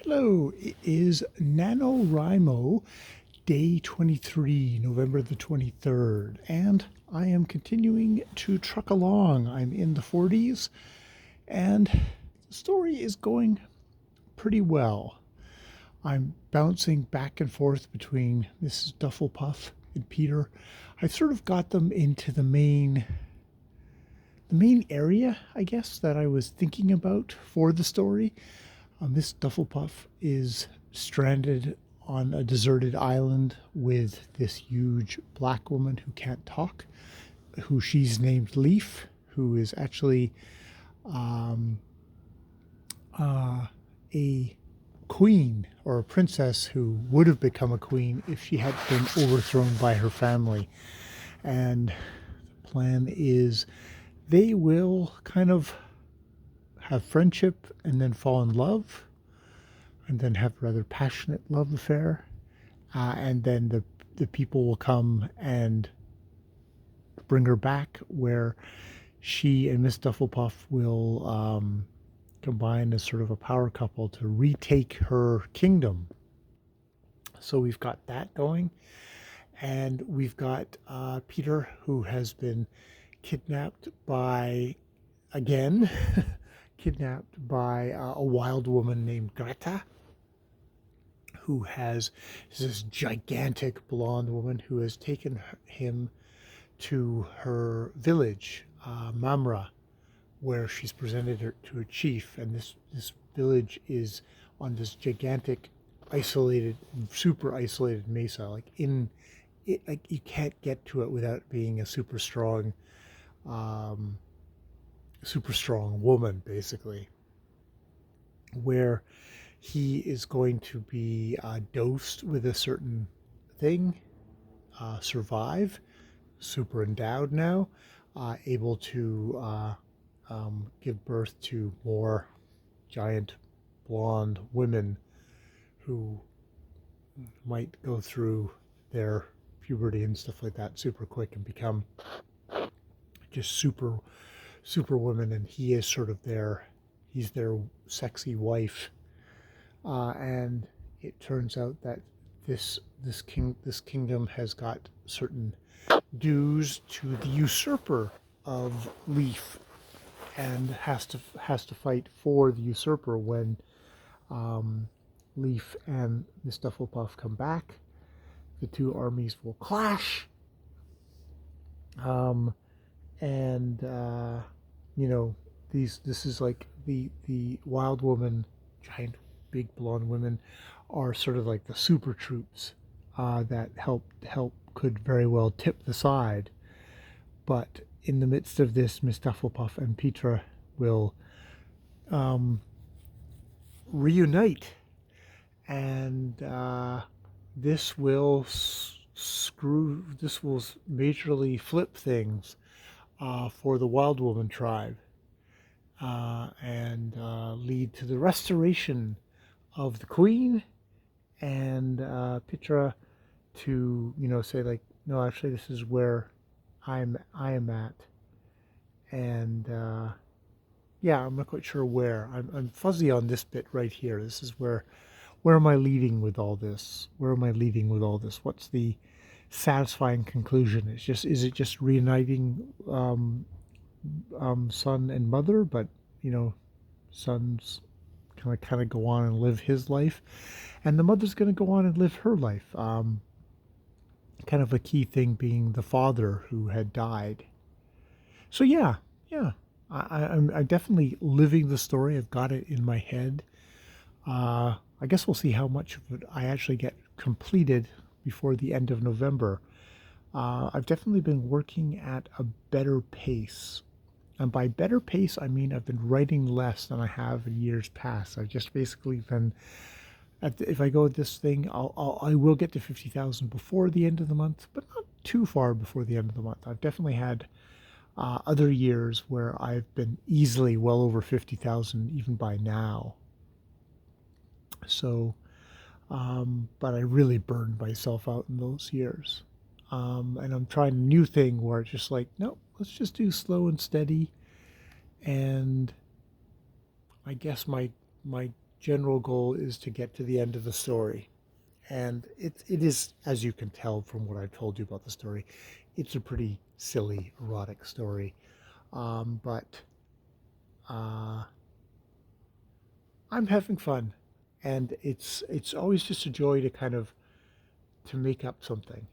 Hello, it is NaNoWriMo, day 23, November the 23rd, and I am continuing to truck along. I'm in the 40s, and the story is going pretty well. I'm bouncing back and forth between Mrs. Dufflepuff and Peter. I've sort of got them into the main area, I guess, that I was thinking about for the story. Miss Dufflepuff is stranded on a deserted island with this huge black woman who can't talk, who she's named Leaf, who is actually um, a queen or a princess who would have become a queen if she had been overthrown by her family. And the plan is they will kind of have friendship and then fall in love and then have a rather passionate love affair. And then the people will come and bring her back, where she and Miss Dufflepuff will combine as sort of a power couple to retake her kingdom. So we've got that going. And we've got Peter, who has been kidnapped by, again, kidnapped by a wild woman named Greta, who is this gigantic blonde woman who has taken him to her village, Mamra, where she's presented her to a chief. And this village is on this gigantic, isolated, super isolated mesa. Like you can't get to it without being a um, super strong woman, basically. Where he is going to be dosed with a certain thing, survive, super endowed now, able to give birth to more giant blonde women who might go through their puberty and stuff like that super quick and become just super women. And he is sort of he's their sexy wife. And it turns out that this kingdom has got certain dues to the usurper of Leaf, and has to fight for the usurper when Leaf and Miss Dufflepuff come back. The two armies will clash, and this is like the wild woman, giant big blonde women, are sort of like the super troops that could very well tip the side. But in the midst of this, Miss Dufflepuff and Petra will reunite, and this will majorly flip things for the Wild Woman tribe, and lead to the restoration of the queen, and Petra to say, like, no, actually this is where I am at. And yeah, I'm not quite sure where. I'm fuzzy on this bit right here. This is where am I leading with all this? Where am I leading with all this? What's the satisfying conclusion? Is it just reuniting son and mother, but son's kind of go on and live his life, and the mother's going to go on and live her life. Kind of a key thing being the father who had died. So yeah, I'm definitely living the story. I've got it in my head. I guess we'll see how much of it I actually get completed before the end of November. I've definitely been working at a better pace. And by better pace, I mean I've been writing less than I have in years past. I've just basically been, if I go with this thing, I will get to 50,000 before the end of the month, but not too far before the end of the month. I've definitely had other years where I've been easily well over 50,000 even by now. So, but I really burned myself out in those years. And I'm trying a new thing where it's just like, no, let's just do slow and steady. And I guess my general goal is to get to the end of the story. And it is, as you can tell from what I've told you about the story, it's a pretty silly, erotic story. But I'm having fun, and it's always just a joy to kind of to make up something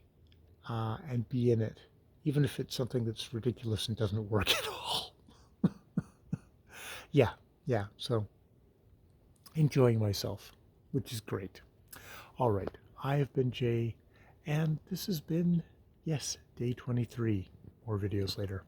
and be in it, even if it's something that's ridiculous and doesn't work at all. Yeah, yeah. So enjoying myself, which is great. All right, I have been Jay, and this has been, yes, day 23. More videos later.